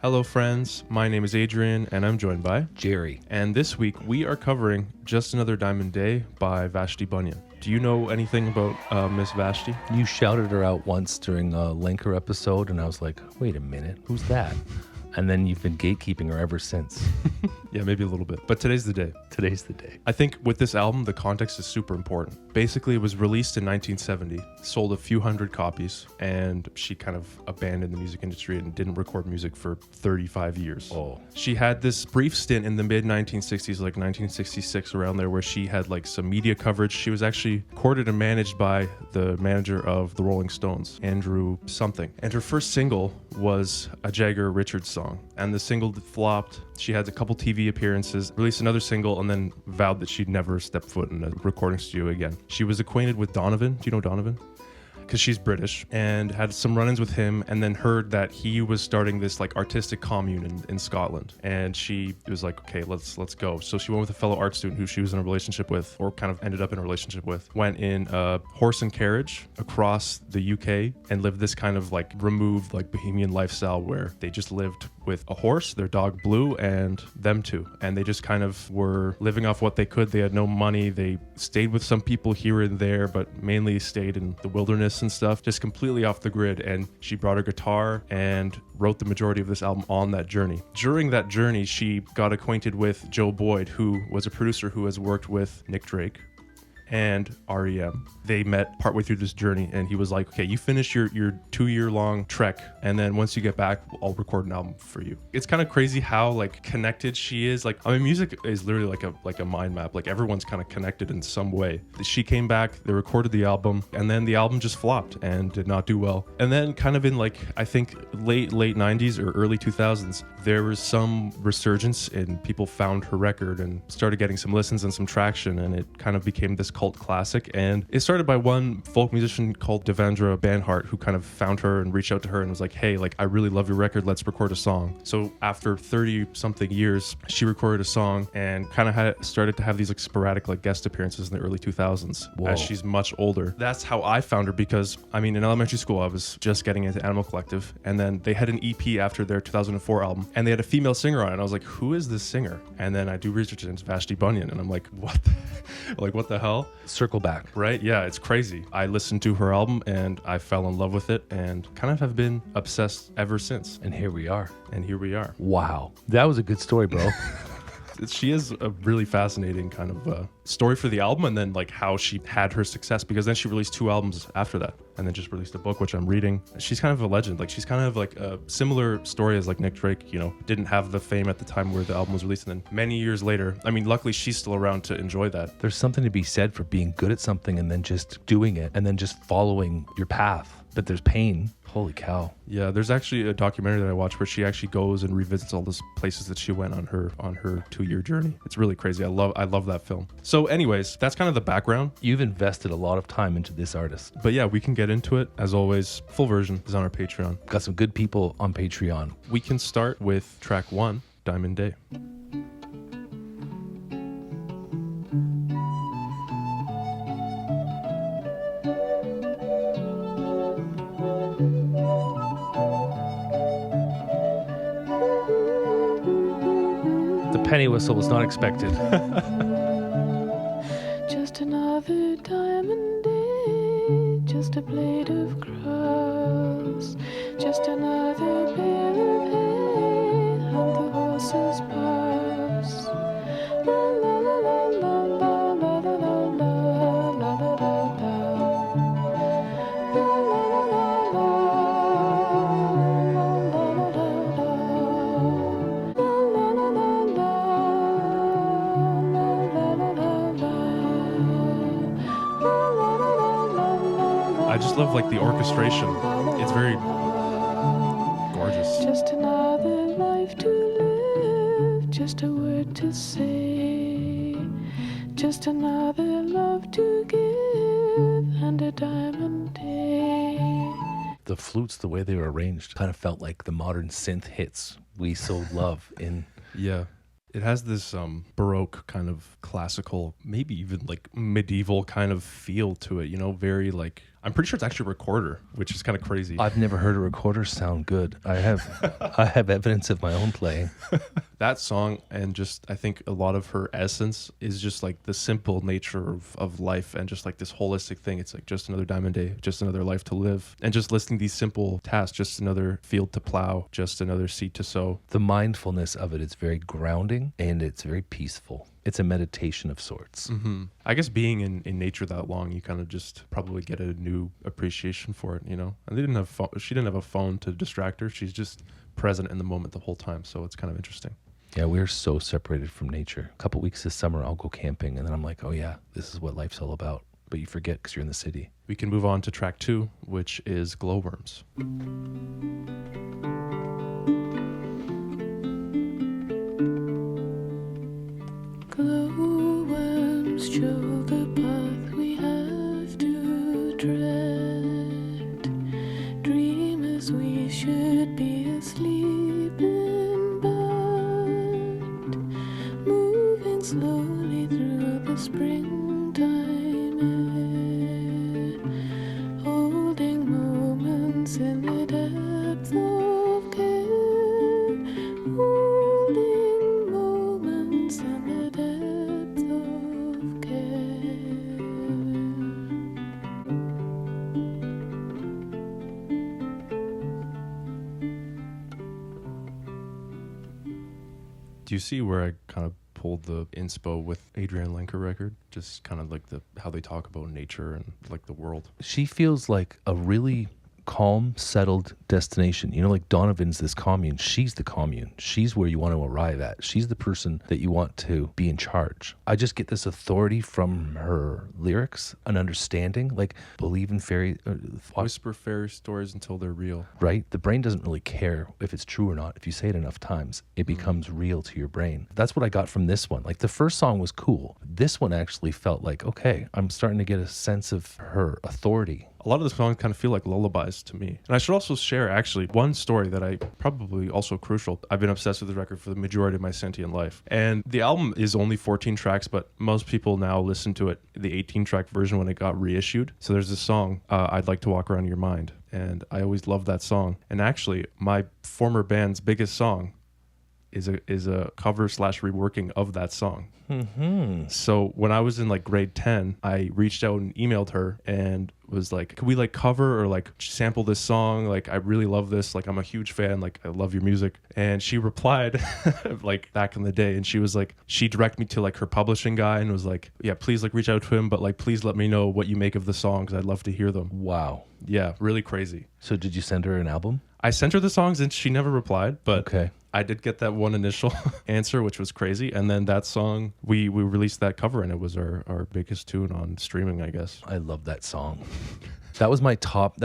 Hello, friends. My name is Adrian, and I'm joined by Jerry. And this week we are covering Just Another Diamond Day by Vashti Bunyan. Do you know anything about Miss Vashti? You shouted her out once during a Linker episode, and I was like, wait a minute, who's that? And then you've been gatekeeping her ever since. Yeah, maybe a little bit. But today's the day. Today's the day. I think with this album, the context is super important. Basically, it was released in 1970, sold a few hundred copies, and she kind of abandoned the music industry and didn't record music for 35 years. Oh. She had this brief stint in the mid-1960s, like 1966, around there, where she had like some media coverage. She was actually courted and managed by the manager of the Rolling Stones, Andrew something. And her first single was a Jagger Richards song, and the single flopped. She had a couple TV appearances, released another single, and then vowed that she'd never step foot in a recording studio again. She was acquainted with Donovan. Do you know Donovan? Because she's British, and had some run-ins with him, and then heard that he was starting this like artistic commune in Scotland, and she was like, okay, let's go. So she went with a fellow art student who she was in a relationship with, or kind of ended up in a relationship with, went in a horse and carriage across the UK and lived this kind of like removed like bohemian lifestyle where they just lived with a horse, their dog Blue, and them two, and they just kind of were living off what they could. They had no money. They stayed with some people here and there, but mainly stayed in the wilderness and stuff, just completely off the grid. And she brought her guitar and wrote the majority of this album on that journey. During that journey, she got acquainted with Joe Boyd, who was a producer who has worked with Nick Drake and REM. They met partway through this journey, and he was like, okay, you finish your 2-year-long trek, and then once you get back, I'll record an album for you. It's kind of crazy how like connected she is. Like, I mean, music is literally like a mind map. Like, everyone's kind of connected in some way. She came back, they recorded the album, and then the album just flopped and did not do well. And then kind of in like, I think late 90s or early 2000s, there was some resurgence and people found her record and started getting some listens and some traction, and it kind of became this cult classic. And it started by one folk musician called Devendra Banhart, who kind of found her and reached out to her and was like, hey, like, I really love your record, let's record a song. So after 30 something years, she recorded a song and kind of started to have these like sporadic like guest appearances in the early 2000s. Whoa. As she's much older. That's how I found her, because I mean, in elementary school I was just getting into Animal Collective, and then they had an EP after their 2004 album, and they had a female singer on it, and I was like, who is this singer? And then I do research into Vashti Bunyan, and I'm like, what the hell? Circle back. Right? Yeah, it's crazy. I listened to her album and I fell in love with it and kind of have been obsessed ever since. And here we are. Wow. That was a good story, bro. She is a really fascinating kind of story for the album, and then like how she had her success, because then she released 2 albums after that and then just released a book, which I'm reading. She's kind of a legend. Like, she's kind of like a similar story as like Nick Drake, you know, didn't have the fame at the time where the album was released, and then many years later, I mean, luckily she's still around to enjoy that. There's something to be said for being good at something and then just doing it and then just following your path. But there's pain. Holy cow. Yeah, there's actually a documentary that I watched where she actually goes and revisits all those places that she went on her 2-year journey. It's really crazy. I love that film. So anyways, that's kind of the background. You've invested a lot of time into this artist. But yeah, we can get into it. As always, full version is on our Patreon. Got some good people on Patreon. We can start with track 1, Diamond Day. Penny whistle was not expected. Just another diamond day, just a blade of grass, just another bale of hay, and the horses pass. La la la la la la la la la la la la la. La la la la la la la la la la. I just love like the orchestration. It's very gorgeous. Just another life to live, just a word to say, just another love to give, and a diamond day. The flutes, the way they were arranged, kind of felt like the modern synth hits we so love in. Yeah. It has this Baroque kind of classical, maybe even like medieval kind of feel to it, you know, very like I'm pretty sure it's actually a recorder, which is kind of crazy. I've never heard a recorder sound good. I have evidence of my own playing. That song, and just I think a lot of her essence is just like the simple nature of life, and just like this holistic thing. It's like just another diamond day, just another life to live, and just listing these simple tasks, just another field to plow, just another seed to sow. The mindfulness of it is very grounding and it's very peaceful. It's a meditation of sorts. Mm-hmm. I guess being in nature that long, you kind of just probably get a new appreciation for it, you know. And they didn't have she didn't have a phone to distract her. She's just present in the moment the whole time. So it's kind of interesting. Yeah, we're so separated from nature. A couple weeks this summer, I'll go camping, and then I'm like, oh yeah, this is what life's all about. But you forget because you're in the city. We can move on to track 2, which is Glowworms. Glowworms show the path we have to tread. Dream as we should be asleep in bed, moving slowly through the springtime air, holding moments in the depth of care, holding moments in the depth of care. Do you see where I kind of pulled the inspo with Adrian Lenker record? Just kind of like how they talk about nature and like the world. She feels like a really calm, settled destination. You know, like Donovan's this commune. She's the commune. She's where you want to arrive at. She's the person that you want to be in charge. I just get this authority from her lyrics, an understanding, like believe in fairy... Whisper fairy stories until they're real. Right? The brain doesn't really care if it's true or not. If you say it enough times, it becomes real to your brain. That's what I got from this one. Like the first song was cool. This one actually felt like, okay, I'm starting to get a sense of her authority. A lot of the songs kind of feel like lullabies to me. And I should also share, actually, one story that I probably also crucial. I've been obsessed with the record for the majority of my sentient life. And the album is only 14 tracks, but most people now listen to it, the 18-track version when it got reissued. So there's this song, I'd Like to Walk Around Your Mind. And I always loved that song. And actually, my former band's biggest song is a cover / reworking of that song. Mm-hmm. So when I was in like grade 10, I reached out and emailed her and was like, could we like cover or like sample this song? Like, I really love this. Like, I'm a huge fan. Like, I love your music. And she replied like back in the day. And she was like, she directed me to like her publishing guy and was like, yeah, please like reach out to him. But like, please let me know what you make of the songs. I'd love to hear them. Wow. Yeah, really crazy. So did you send her an album? I sent her the songs and she never replied, but Okay. I did get that one initial answer, which was crazy. And then that song, we released that cover and it was our biggest tune on streaming, I guess. I love that song. That was my top in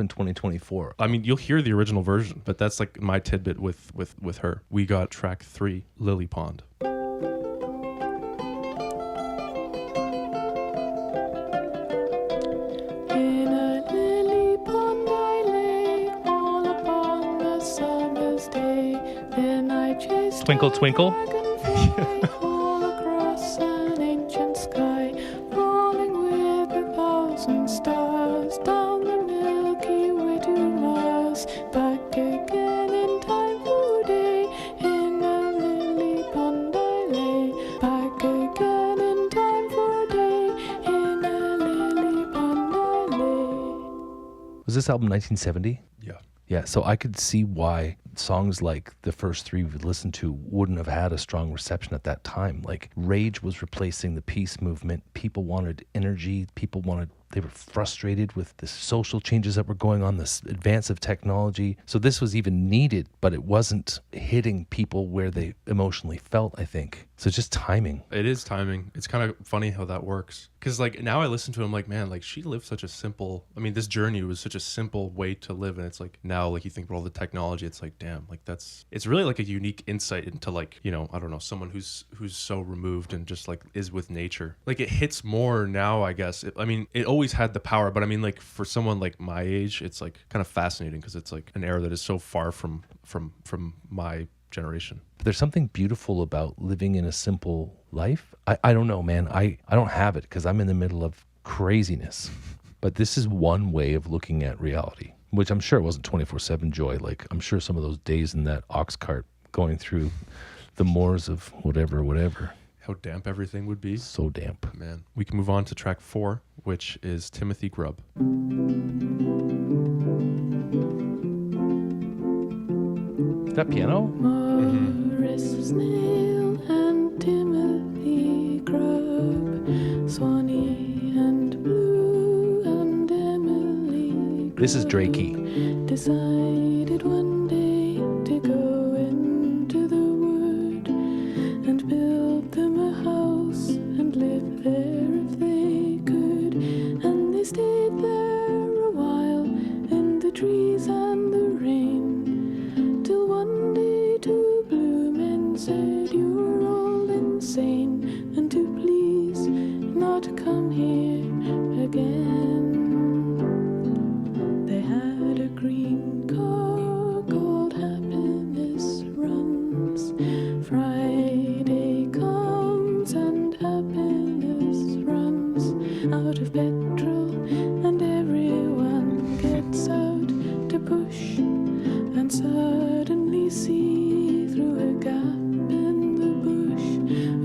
2024. I mean, you'll hear the original version, but that's like my tidbit with her. We got track 3, Lily Pond. In a lily pond I lay, all upon the summer's day. Then I chased Twinkle, a twinkle. dragonfly all across an ancient sky, falling with 1,000 stars down the Milky Way to Mars. Back again in time for day, in a lily pond I lay. Back again in time for day, in a lily pond I lay. Was this album 1970? Yeah. Yeah, so I could see why songs like the first 3 we've listened to wouldn't have had a strong reception at that time. Like, rage was replacing the peace movement. People wanted energy. They were frustrated with the social changes that were going on, this advance of technology. So this was even needed, but it wasn't hitting people where they emotionally felt, I think. So just timing. It is timing. It's kind of funny how that works. Because like now I listen to him like, man, like she lived such a simple, I mean, this journey was such a simple way to live. And it's like now, like you think about all the technology, it's like, damn, like it's really like a unique insight into like, you know, I don't know, someone who's so removed and just like is with nature. Like it hits more now, I guess. I mean, it always had the power, but I mean, like for someone like my age, it's like kind of fascinating because it's like an era that is so far from my generation. But there's something beautiful about living in a simple life. I don't know, man. I don't have it because I'm in the middle of craziness. But this is one way of looking at reality, which I'm sure it wasn't 24/7 joy. Like, I'm sure some of those days in that ox cart going through the moors of whatever. How damp everything would be. So damp. Man. We can move on to track 4, which is Timothy Grub. Is that piano? Morris Snail and Timothy Grub, Swanee and Blue and Emily Grub, This is Drakey. decided one day to go into the wood and build them a house and live there if they could. And they stayed there a while in the trees and the rain, till one day two blue men said, "You're all insane, and to please not come here again." They had a green car called Happiness Runs. Friday comes and happiness runs out of petrol, and everyone gets out to push and suddenly see through a gap in the bush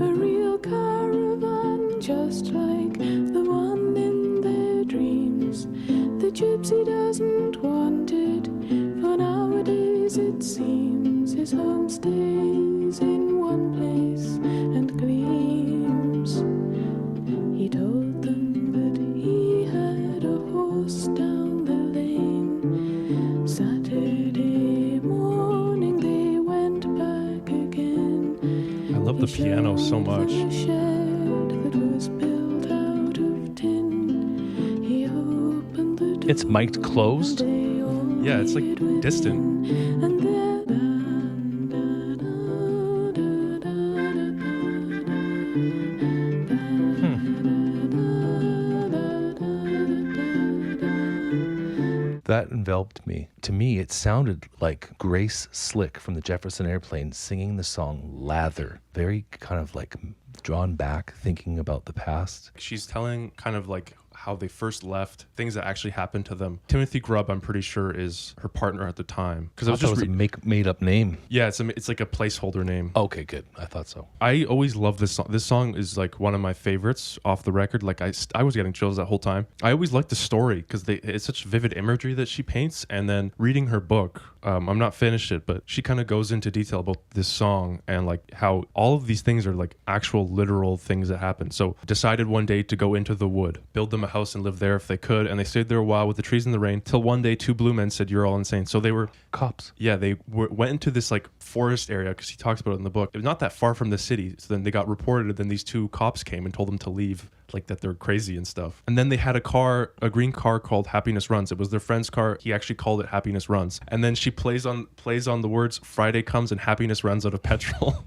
a real caravan just like the one in their dreams. The gypsy doesn't want it, for nowadays it seems his home stays in one place and gleams. He told them that he had a horse down the lane. Saturday morning they went back again. I love the piano so much. A shed that was built out of tin. He opened the door. It's mic'd closed? Yeah, it's like distant. And then That enveloped me. To me, it sounded like Grace Slick from the Jefferson Airplane singing the song Lather. Very kind of like drawn back, thinking about the past. She's telling kind of like how they first left, things that actually happened to them. Timothy Grub, I'm pretty sure, is her partner at the time. Because I was thought just it was a made up name. yeah, it's like a placeholder name. Okay, good. I thought so. I always love this song. This song is like one of my favorites off the record. Like I was getting chills that whole time. I always like the story because it's such vivid imagery that she paints. And then reading her book, I'm not finished it, but she kind of goes into detail about this song and like how all of these things are like actual literal things that happen. So decided one day to go into the wood, build them a house and live there if they could. And they stayed there a while with the trees in the rain till one day two blue men said, "You're all insane." So they were Cops. yeah, they went into this like forest area because he talks about it in the book. It was not that far from the city. So then they got reported, and then these two cops came and told them to leave, like that they're crazy and stuff. And then they had a green car called Happiness Runs. It was their friend's car. He actually called it Happiness Runs. And then she plays on the words "Friday comes and happiness runs out of petrol."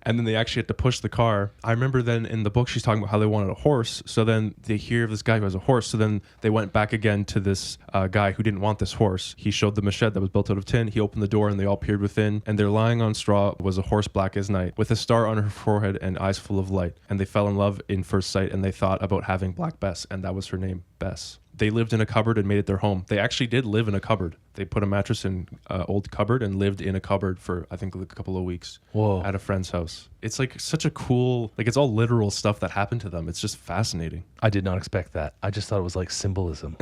And then they actually had to push the car. I remember then in the book she's talking about how they wanted a horse. So then they hear of this guy who has a horse. So then they went back again to this guy who didn't want this horse. He showed them a shed that was built out of tin. He opened the door and they all peered within. And there lying on straw was a horse black as night, with a star on her forehead and eyes full of light. And they fell in love in first sight, and they thought about having Black Bess, and that was her name, Bess. They lived in a cupboard and made it their home. They actually did live in a cupboard. They put a mattress in an old cupboard and lived in a cupboard for, I think, a couple of weeks. Whoa. At a friend's house. It's like such a cool, like it's all literal stuff that happened to them. It's just fascinating. I did not expect that. I just thought it was like symbolism.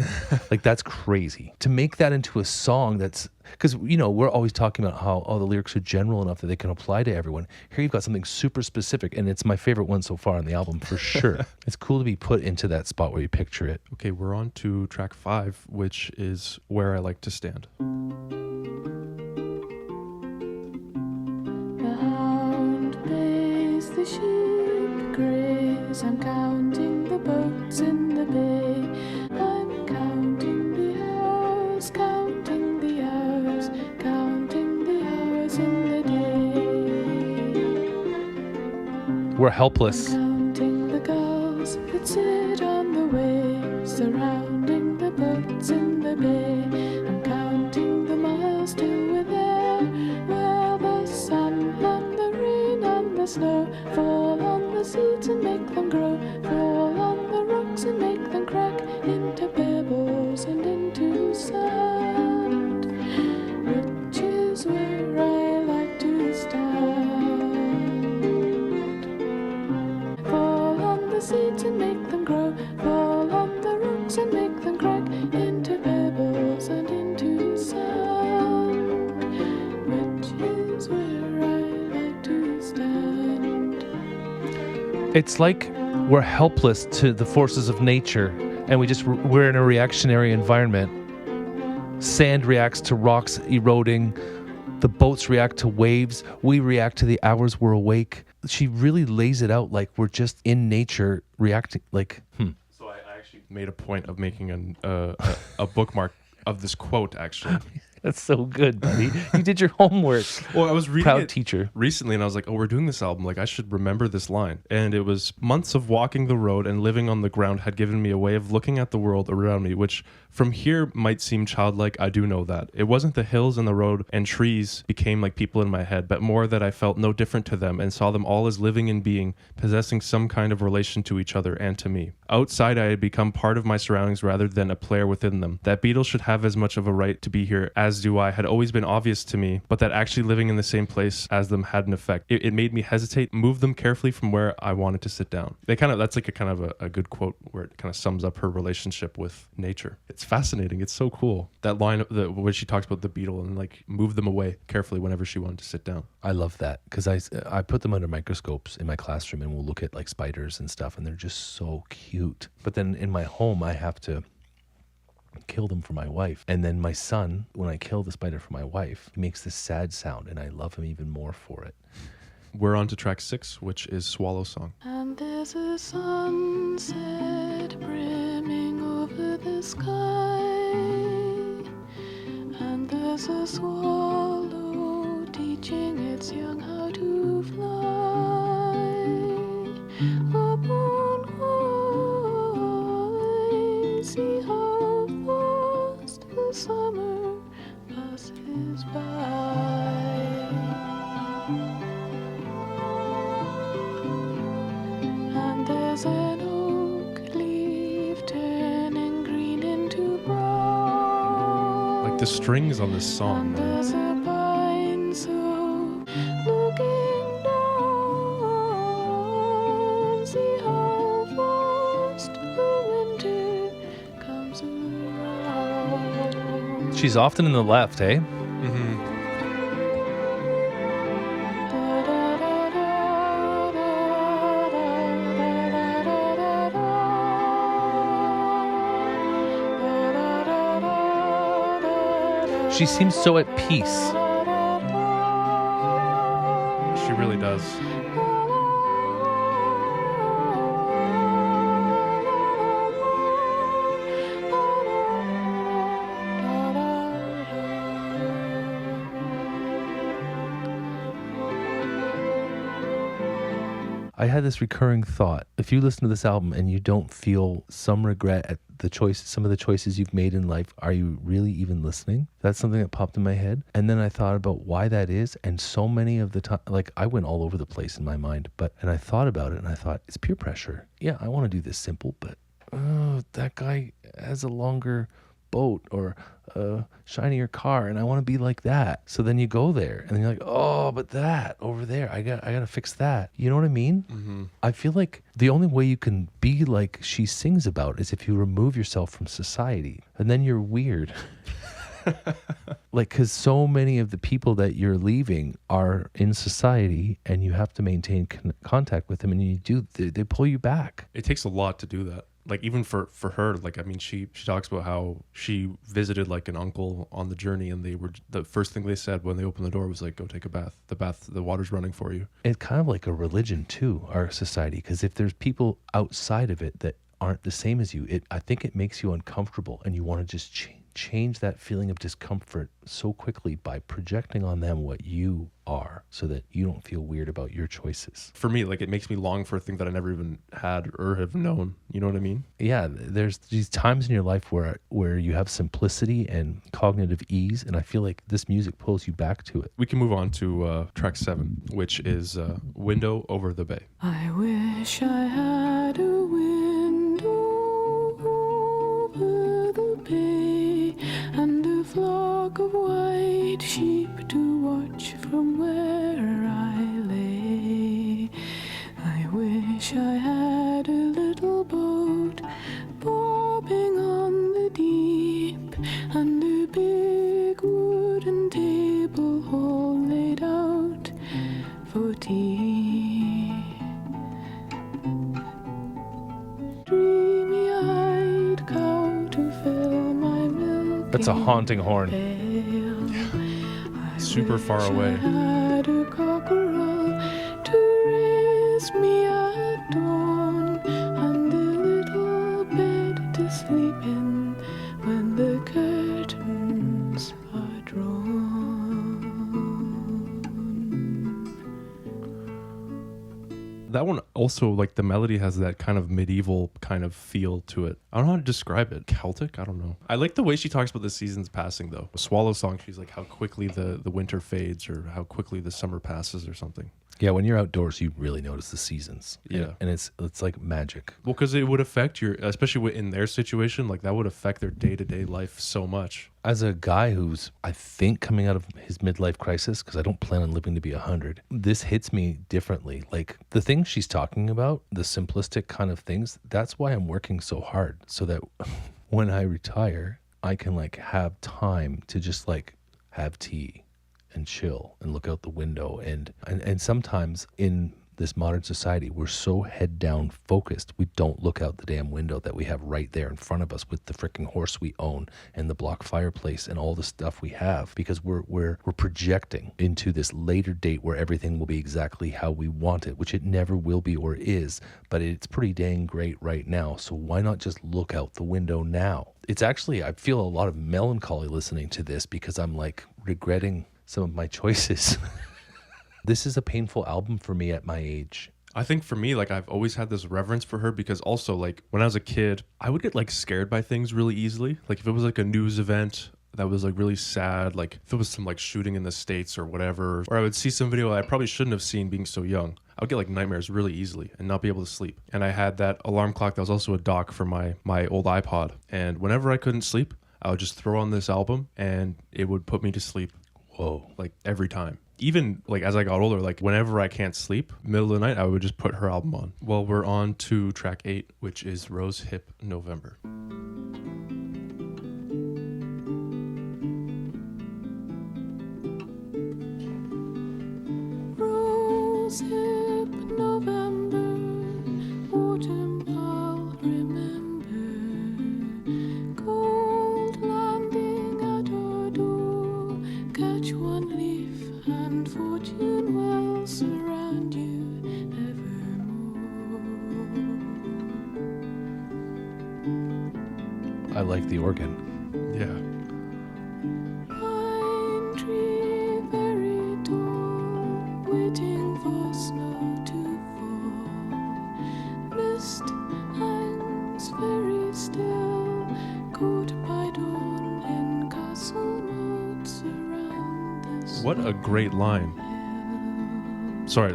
Like, that's crazy. To make that into a song that's, because, you know, we're always talking about how all the lyrics are general enough that they can apply to everyone. Here you've got something super specific, and it's my favorite one so far on the album for sure. It's cool to be put into that spot where you picture it. Okay, we're on to track 5, which is Where I Like to Stand. the hound bays, the sheep graze. I'm counting the boats in the bay. I'm counting the hours, counting the hours, counting the hours in the day. We're helpless. Counting the gulls that sit on the waves, surrounding the boats in the bay. I'm counting the miles till we're there, where the sun and the rain and the snow fall on the seeds and make them grow, fall on the rocks and make them crack into pebbles. is where I like to stand. It's like we're helpless to the forces of nature, and we're in a reactionary environment. Sand reacts to rocks eroding. The boats react to waves. We react to the hours we're awake. She really lays it out like we're just in nature reacting. Like, So I actually made a point of making a bookmark of this quote, actually. That's so good, buddy. You did your homework. Well, I was reading Proud it teacher. recently, and I was like, oh, we're doing this album. Like, I should remember this line. And it was, months of walking the road and living on the ground had given me a way of looking at the world around me, which from here might seem childlike. I do know that. It wasn't the hills and the road and trees became like people in my head, but more that I felt no different to them and saw them all as living and being, possessing some kind of relation to each other and to me. Outside, I had become part of my surroundings rather than a player within them. That beetles should have as much of a right to be here as do I had always been obvious to me, but that actually living in the same place as them had an effect. It made me hesitate, move them carefully from where I wanted to sit down. That's like a good quote where it kind of sums up her relationship with nature. It's fascinating. It's so cool. That line where she talks about the beetle and like move them away carefully whenever she wanted to sit down. I love that because I put them under microscopes in my classroom, and we'll look at like spiders and stuff, and they're just so cute. But then in my home, I have to kill them for my wife. And then my son, when I kill the spider for my wife, he makes this sad sound, and I love him even more for it. We're on to track 6, which is Swallow Song. And there's a sunset brimming over the sky, and there's a swallow teaching its young how to fly upon high. See how fast the summer passes by. And there's an oak leaf turning green into brown. Like the strings on this song, And man. there's a pine so looking down. See how fast the winter comes around. She's often in the left, eh? Mm-hmm. She seems so at peace. She really does. I had this recurring thought. If you listen to this album and you don't feel some regret at some of the choices you've made in life, are you really even listening? That's something that popped in my head. And then I thought about why that is. And so many of the time, like I went all over the place in my mind, and I thought about it and I thought, it's peer pressure. Yeah, I want to do this simple, but that guy has a longer boat or a shinier car and I want to be like that. So then you go there and then you're like, oh, but that over there, I got to fix that. You know what I mean? Mm-hmm. I feel like the only way you can be like she sings about is if you remove yourself from society, and then you're weird. Like, because so many of the people that you're leaving are in society and you have to maintain contact with them, and they pull you back. It takes a lot to do that. Like even for her, like, I mean, she talks about how she visited like an uncle on the journey, and the first thing they said when they opened the door was like, go take a bath. The water's running for you. It's kind of like a religion too, our society, because if there's people outside of it that aren't the same as you, I think it makes you uncomfortable, and you want to just change that feeling of discomfort so quickly by projecting on them what you are, so that you don't feel weird about your choices. For me, like, it makes me long for a thing that I never even had or have known. You know what I mean? Yeah, there's these times in your life where you have simplicity and cognitive ease, and I feel like this music pulls you back to it. We can move on to track 7, which is Window Over the Bay. I wish I had a window over the bay, and a flock of white sheep to watch from where I lay. I wish I had a little boat bobbing on the deep, and a big wooden table all laid out for tea. Dreamy-eyed cow to fill my milk. That's a haunting horn. Super far away. Had a cockerel to raise me at dawn, and a little bed to sleep in when the curtains are drawn. That one also, like, the melody has that kind of medieval kind of feel to it. I don't know how to describe it. Celtic? I don't know. I like the way she talks about the seasons passing, though. A Swallow song, she's like how quickly the winter fades or how quickly the summer passes or something. Yeah, when you're outdoors, you really notice the seasons. Yeah. And it's like magic. Well, because it would affect especially in their situation, like that would affect their day-to-day life so much. As a guy who's, I think, coming out of his midlife crisis, because I don't plan on living to be 100, this hits me differently. Like the things she's talking about, the simplistic kind of things, that's why I'm working so hard, so that when I retire, I can like have time to just like have tea and chill and look out the window. And sometimes in this modern society, we're so head down focused, we don't look out the damn window that we have right there in front of us with the freaking horse we own and the block fireplace and all the stuff we have, because we're projecting into this later date where everything will be exactly how we want it, which it never will be or is, but it's pretty dang great right now. So why not just look out the window now? It's actually, I feel a lot of melancholy listening to this because I'm like regretting some of my choices. This is a painful album for me at my age. I think for me, like I've always had this reverence for her because also like when I was a kid, I would get like scared by things really easily. Like if it was like a news event that was like really sad, like if it was some like shooting in the States or whatever, or I would see some video I probably shouldn't have seen being so young, I would get like nightmares really easily and not be able to sleep. And I had that alarm clock that was also a dock for my old iPod. And whenever I couldn't sleep, I would just throw on this album and it would put me to sleep. Whoa. Like every time. Even like as I got older, like whenever I can't sleep, middle of the night, I would just put her album on. Well, we're on to track 8, which is Rose Hip November. Rose hip November, autumn I'll remember. Cold landing at our door, catch one leaf and fortune will surround you evermore. I like the organ. Yeah. Pine tree very tall, waiting for snow to fall. Mist hangs very still, caught by dawn in castle moats around the What a great line. Sorry,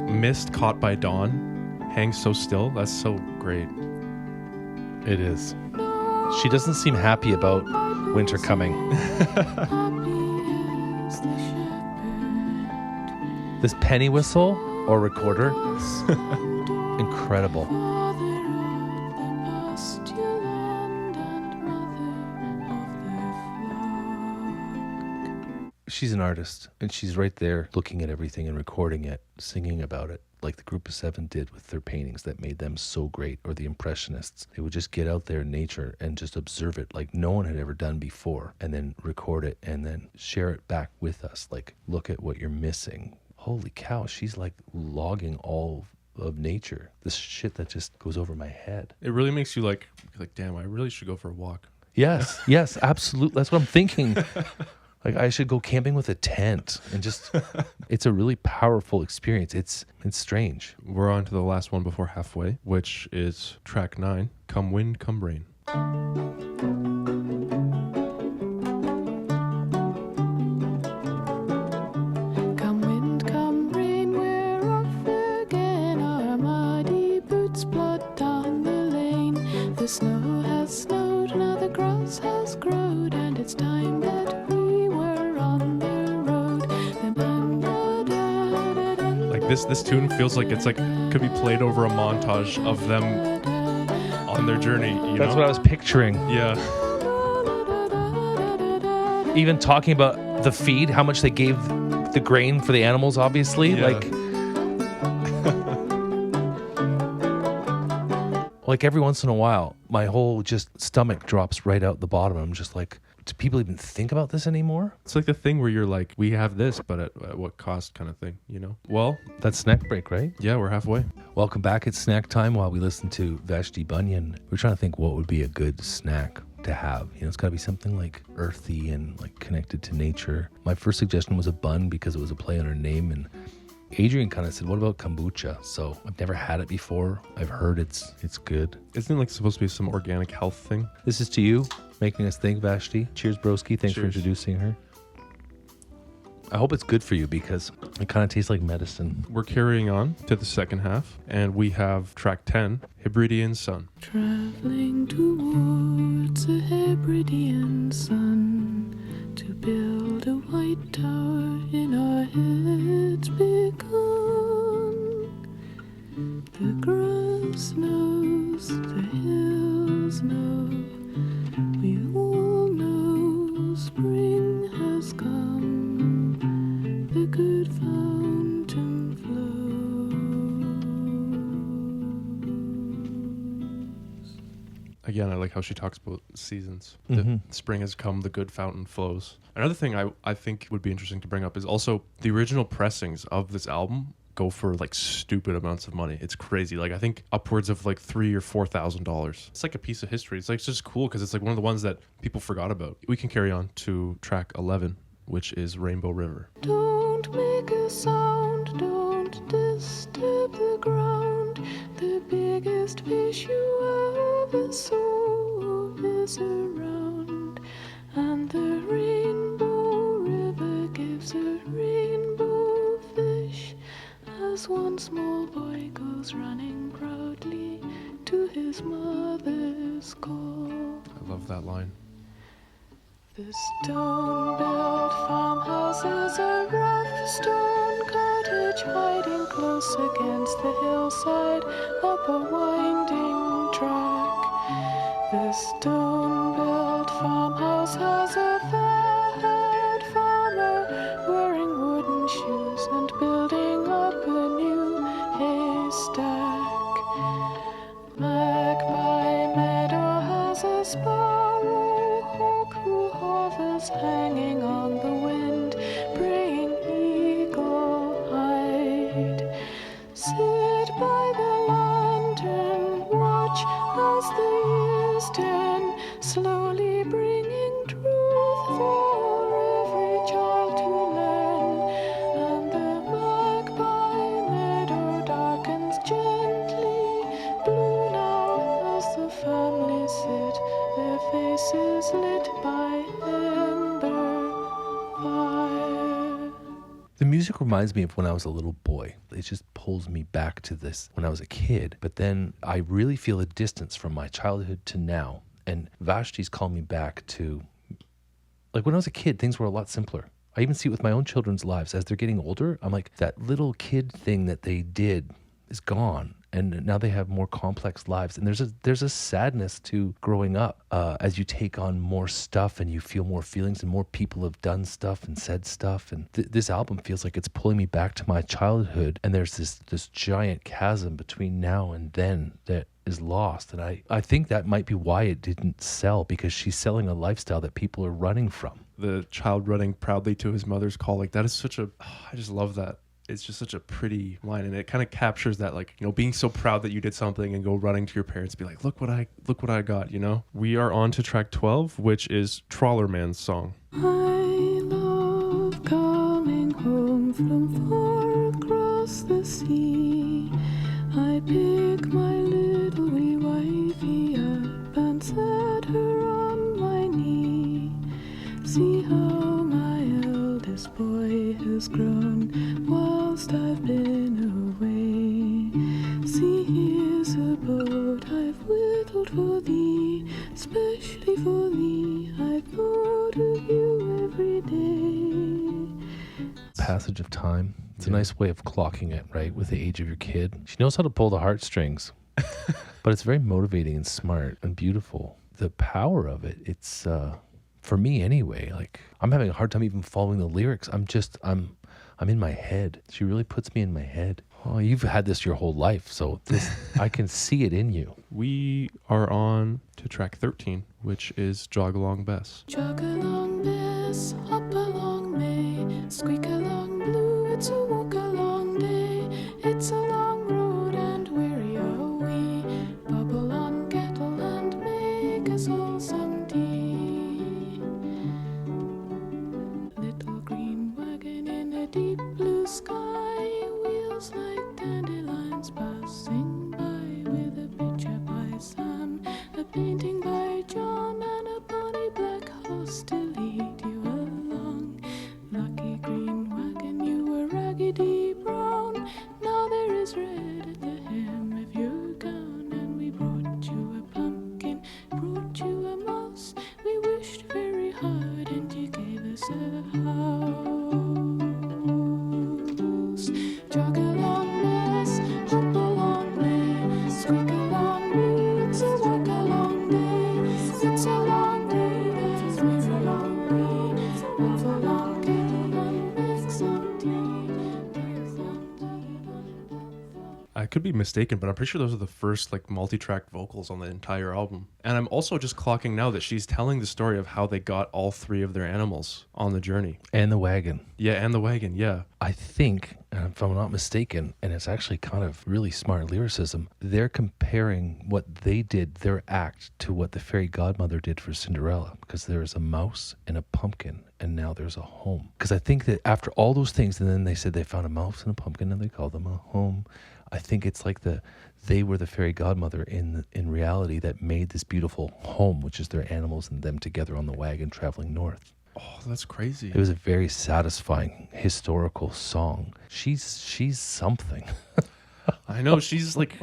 mist caught by dawn, hangs so still. That's so great. It is. She doesn't seem happy about winter coming. This penny whistle or recorder, incredible. She's an artist, and she's right there looking at everything and recording it, singing about it, like the Group of Seven did with their paintings that made them so great, or the Impressionists. They would just get out there in nature and just observe it like no one had ever done before, and then record it and then share it back with us. Like, look at what you're missing. Holy cow, she's like logging all of nature. This shit that just goes over my head. It really makes you like, damn, I really should go for a walk. Yes, yes, absolutely. That's what I'm thinking. Like I should go camping with a tent and just, it's a really powerful experience. It's strange. We're on to the last one before halfway, which is track 9, Come Wind, Come Rain. Come wind, come rain, we're off again. Our muddy boots plod down the lane. The snow has snowed, now the grass has grown, and it's time that we were on the road. Like this tune feels like it's like could be played over a montage of them on their journey. You That's know? what I was picturing. Yeah. Even talking about the feed, how much they gave the grain for the animals, obviously. Yeah. Like Like every once in a while, my whole just stomach drops right out the bottom. I'm just like, do people even think about this anymore? It's like the thing where you're like, we have this, but at what cost kind of thing, you know? Well, That's snack break, right? yeah, we're halfway. Welcome back. It's snack time while we listen to Vashti Bunyan. We're trying to think what would be a good snack to have. You know, it's got to be something like earthy and like connected to nature. My first suggestion was a bun because it was a play on her name, and Adrian kind of said, what about kombucha? So I've never had it before. I've heard it's good. Isn't it like supposed to be some organic health thing? This is to you, making us think, Vashti. Cheers, broski. Thanks for Cheers. introducing her. I hope it's good for you because it kind of tastes like medicine. We're carrying on to the second half, and we have track 10, Hebredian Sun. Traveling towards a Hebredian sun to build a white tower in our heads begun. The grass knows, the hills know, we all know spring has come. The good fountain flows. Again, I like how she talks about seasons. Mhm. The spring has come, the good fountain flows. Another thing I think would be interesting to bring up is also the original pressings of this album go for like stupid amounts of money. It's crazy. Like I think upwards of like $3,000 or $4,000. It's like a piece of history. It's like it's just cool because it's like one of the ones that people forgot about. We can carry on to track 11, which is Rainbow River. Don't make a sound, don't disturb the ground. The biggest fish you ever saw is around. And the rainbow river gives a rainbow fish as one small boy goes running proudly to his mother's call. I love that line. The stone-built farmhouse is a rough stone cottage hiding close against the hillside up a winding track. The stone-built farmhouse has a fair-haired farmer wearing wooden shoes and building up a new haystack. Magpie Meadow has a sparrow hawk who hovers hanging on the wind, praying eagle hide. Sit by the lantern, watch as the years turn, slowly bringing truth for every child to learn. And the magpie meadow darkens gently, blue now as the family sit, their faces lit by ember fire. The music reminds me of when I was a little boy. It just pulls me back to this when I was a kid. But then I really feel a distance from my childhood to now. And Vashti's calling me back to, like when I was a kid, things were a lot simpler. I even see it with my own children's lives. As they're getting older, I'm like, that little kid thing that they did is gone. And now they have more complex lives. And there's a sadness to growing up as you take on more stuff and you feel more feelings and more people have done stuff and said stuff. And this album feels like it's pulling me back to my childhood. And there's this giant chasm between now and then that is lost. And I think that might be why it didn't sell, because she's selling a lifestyle that people are running from. The child running proudly to his mother's call, like that is such a, I just love that. It's just such a pretty line, and it kind of captures that, like, you know, being so proud that you did something and go running to your parents, be like, look what I got, you know. We are on to track 12, which is Trawlerman's song. I love coming home from far across the sea. I pick my little wee wifey up and set her on my knee. See how my eldest boy has grown whilst I've been away. See, here's a boat I've whittled for thee, especially for thee. I thought of you every day. Passage of time. It's a nice way of clocking it, right, with the age of your kid. She knows how to pull the heartstrings, but it's very motivating and smart and beautiful. The power of it, it's, for me anyway, like, I'm having a hard time even following the lyrics. I'm I'm in my head. She really puts me in my head. Oh, you've had this your whole life, so this I can see it in you. We are on to track 13, which is Jog Along Bess. Jog along Bess, hop along May, squeak along Blue, it's a walk along day. It's a long road and weary are we. Bubble on kettle and make us all some tea. Little green wagon in a deep blue sky, wheels like dandelions passing by, with a picture by Sam, a painting by John, and a bonny black horse to lead you along. Lucky green wagon, you were raggedy brown, now there is red at the hem of your gown. And we brought you a pumpkin, brought you a mouse, we wished very hard and you gave us a house. Jog along Bess, hop along May, squeak along Blue, it's a walk along day. It's a long day, that's weary are we. Move along, kettle and make some tea. Make some tea. I could be mistaken, but I'm pretty sure those are the first like multi-track vocals on the entire album. And I'm also just clocking now that she's telling the story of how they got all three of their animals on the journey. And the wagon. Yeah, and the wagon, yeah. I think, if I'm not mistaken, and it's actually kind of really smart lyricism, they're comparing what they did, their act, to what the fairy godmother did for Cinderella, because there is a mouse and a pumpkin, and now there's a home. Because I think that after all those things, and then they said they found a mouse and a pumpkin, and they called them a home. I think it's like they were the fairy godmother in reality that made this beautiful home, which is their animals and them together on the wagon traveling north. Oh, that's crazy. It was a very satisfying historical song. She's something. I know, she's like,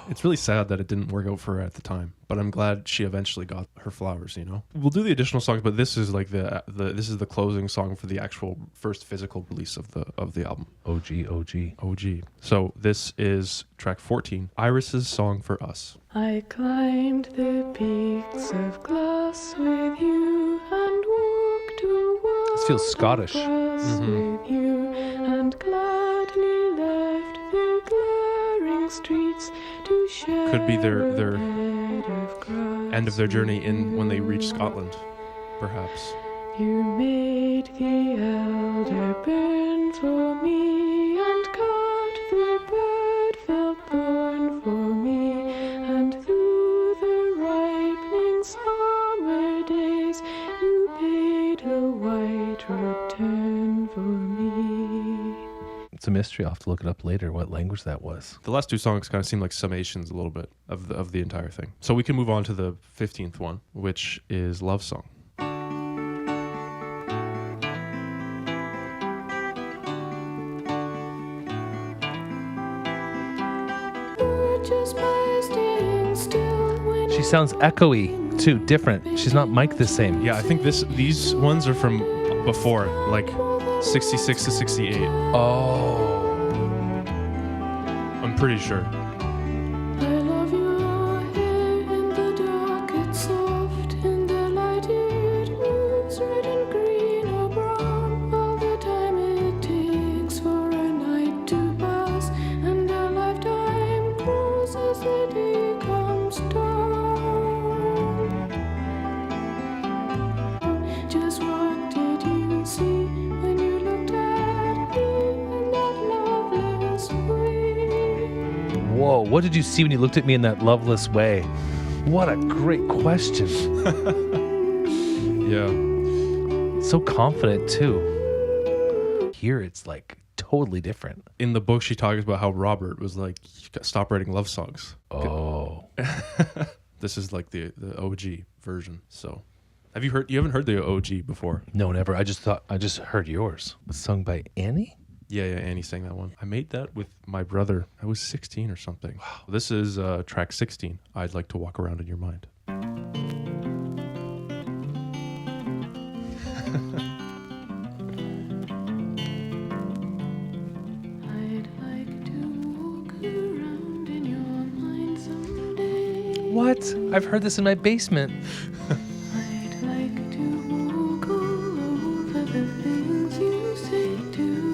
it's really sad that it didn't work out for her at the time, but I'm glad she eventually got her flowers, you know? We'll do the additional songs, but this is like this is the closing song for the actual first physical release of the album. OG. So this is track 14, Iris's Song for Us. I climbed the peaks of glass with you and walked a walk This feels Scottish. across with you and gladly left the glaring streets to share Could be their a bed of grass end of their journey in when they reach with Scotland, perhaps. you made the elder burn for me and cut the bird felt thorn for me, and through the ripening summer days you paid a white return for me. It's a mystery. I'll have to look it up later what language that was. The last two songs kind of seem like summations a little bit of the entire thing. So we can move on to the 15th one, which is Love Song. Just by staying still when She sounds echoey too, different. She's not mic the same. Yeah, I think these ones are from before, like 66 to 68. Oh. I'm pretty sure. I love your hair in the dark, it's soft, in the light it moves red and green or brown, all the time it takes for a night to pass, and a lifetime grows as the day comes down. Just what did you see when you looked at me in that loveless way? Whoa, what did you see when you looked at me in that loveless way? What a great question. Yeah. So confident too. Here it's like totally different. In the book, she talks about how Robert was like, stop writing love songs. Oh. This is like the OG version. So you haven't heard the OG before? No, never. I just heard yours. It was sung by Annie? Yeah, Annie sang that one. I made that with my brother. I was 16 or something. Wow. This is track 16, I'd Like to Walk Around in Your Mind. I'd like to walk around in your mind someday. What? I've heard this in my basement. I'd like to walk all over the things you say to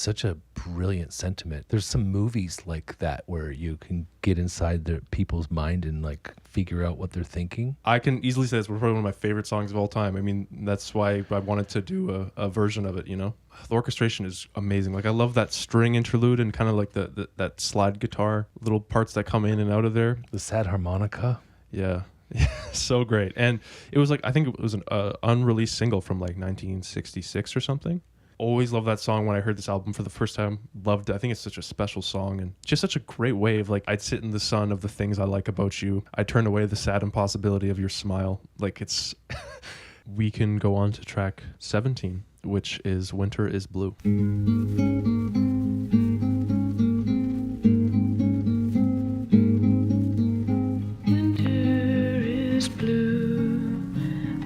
such a brilliant sentiment. There's some movies like that where you can get inside the people's mind and like figure out what they're thinking. I can easily say it's probably one of my favorite songs of all time. I mean, that's why I wanted to do a version of it, you know? The orchestration is amazing. Like, I love that string interlude and kind of like that slide guitar, little parts that come in and out of there. The sad harmonica. Yeah. So great. And it was like, I think it was an unreleased single from like 1966 or something. Always loved that song when I heard this album for the first time. Loved it. I think it's such a special song and just such a great way of like, I'd sit in the sun of the things I like about you. I turn away the sad impossibility of your smile. Like, it's... We can go on to track 17, which is Winter is Blue.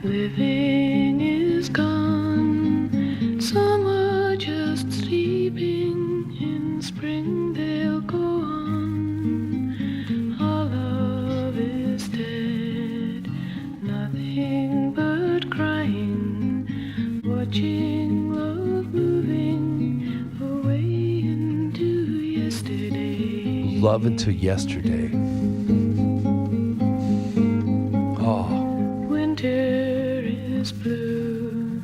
Living is gone, some are just sleeping, in spring they'll go on. Our love is dead, nothing but crying, watching love moving away into yesterday. Love into yesterday. Oh. Winter is blue,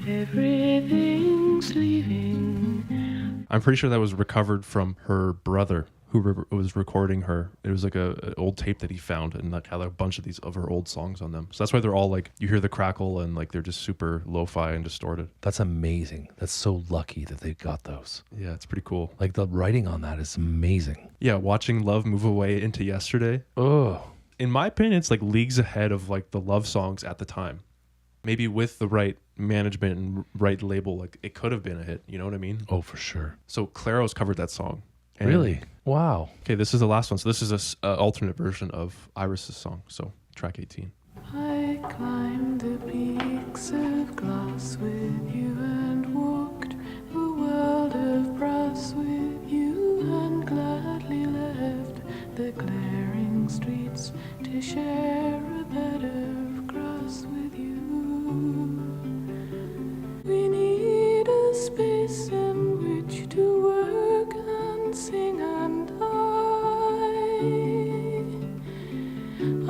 everything's leaving. I'm pretty sure that was recovered from her brother who was recording her. It was like an old tape that he found and like had a bunch of these of her old songs on them. So that's why they're all like, you hear the crackle and like they're just super lo-fi and distorted. That's amazing. That's so lucky that they got those. Yeah, it's pretty cool. Like the writing on that is amazing. Yeah, watching love move away into yesterday. Oh. In my opinion, it's like leagues ahead of like the love songs at the time. Maybe with the right management and right label, like it could have been a hit. You know what I mean? Oh, for sure. So Claro's covered that song. And Really? Wow. Okay, this is the last one. So this is a alternate version of Iris's song. So track 18. I climbed the peaks of glass with you and walked a world of brass with you and gladly left the glaring streets to share a bed of grass with you. We need a space in which to work and sing and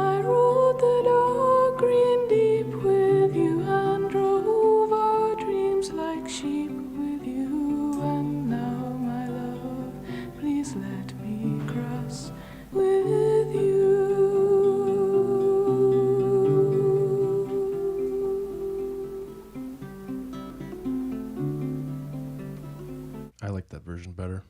I rode the dark green deep with you and drove our dreams like sheep with you. And now, my love, please let me cross with you. I like that version better.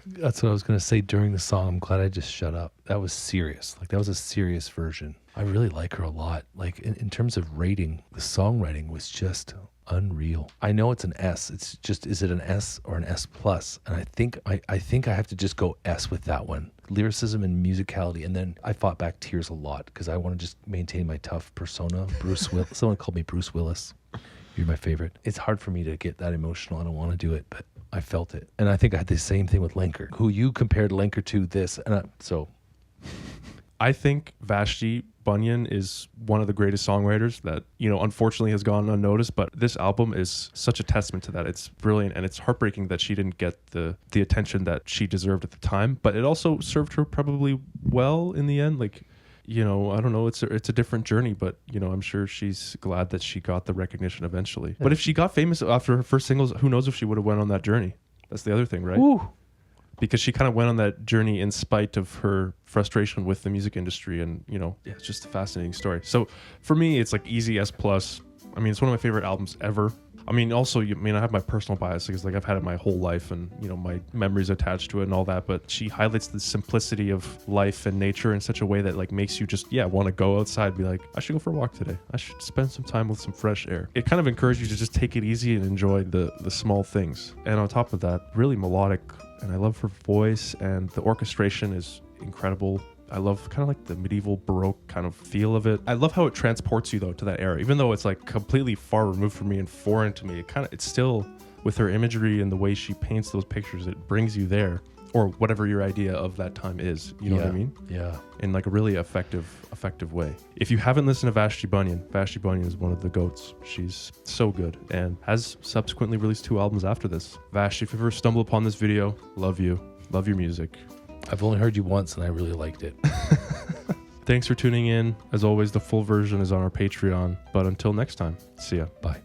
That's what I was going to say during the song. I'm glad I just shut up. That was serious. Like, that was a serious version. I really like her a lot. Like, in terms of rating, the songwriting was just unreal. I know it's an S. It's just, is it an S or an S plus? And I think I have to just go S with that one. Lyricism and musicality. And then I fought back tears a lot because I want to just maintain my tough persona. Bruce Willis. Someone called me Bruce Willis. You're my favorite. It's hard for me to get that emotional. I don't want to do it, but I felt it. And I think I had the same thing with Lenker, who you compared Lenker to this. And I think Vashti Bunyan is one of the greatest songwriters that, you know, unfortunately has gone unnoticed, but this album is such a testament to that. It's brilliant, and it's heartbreaking that she didn't get the attention that she deserved at the time, but it also served her probably well in the end. Like, you know, I don't know, it's a different journey, but, you know, I'm sure she's glad that she got the recognition eventually. Yeah. But if she got famous after her first singles, who knows if she would have went on that journey? That's the other thing, right? Ooh. Because she kind of went on that journey in spite of her frustration with the music industry, and, you know, yeah, it's just a fascinating story. So for me, it's like easy S plus. I mean, it's one of my favorite albums ever. I mean, also, I have my personal bias because, like, I've had it my whole life and, you know, my memories attached to it and all that. But she highlights the simplicity of life and nature in such a way that, like, makes you just, want to go outside and be like, I should go for a walk today. I should spend some time with some fresh air. It kind of encourages you to just take it easy and enjoy the small things. And on top of that, really melodic. And I love her voice, and the orchestration is incredible. I love kind of like the medieval Baroque kind of feel of it. I love how it transports you though to that era, even though it's like completely far removed from me and foreign to me. It's still, with her imagery and the way she paints those pictures, it brings you there. or whatever your idea of that time is. You know what I mean? Yeah. In like a really effective way. If you haven't listened to Vashti Bunyan is one of the GOATs. She's so good and has subsequently released 2 albums after this. Vashti, if you ever stumble upon this video, love you. Love your music. I've only heard you once and I really liked it. Thanks for tuning in. As always, the full version is on our Patreon. But until next time, see ya. Bye.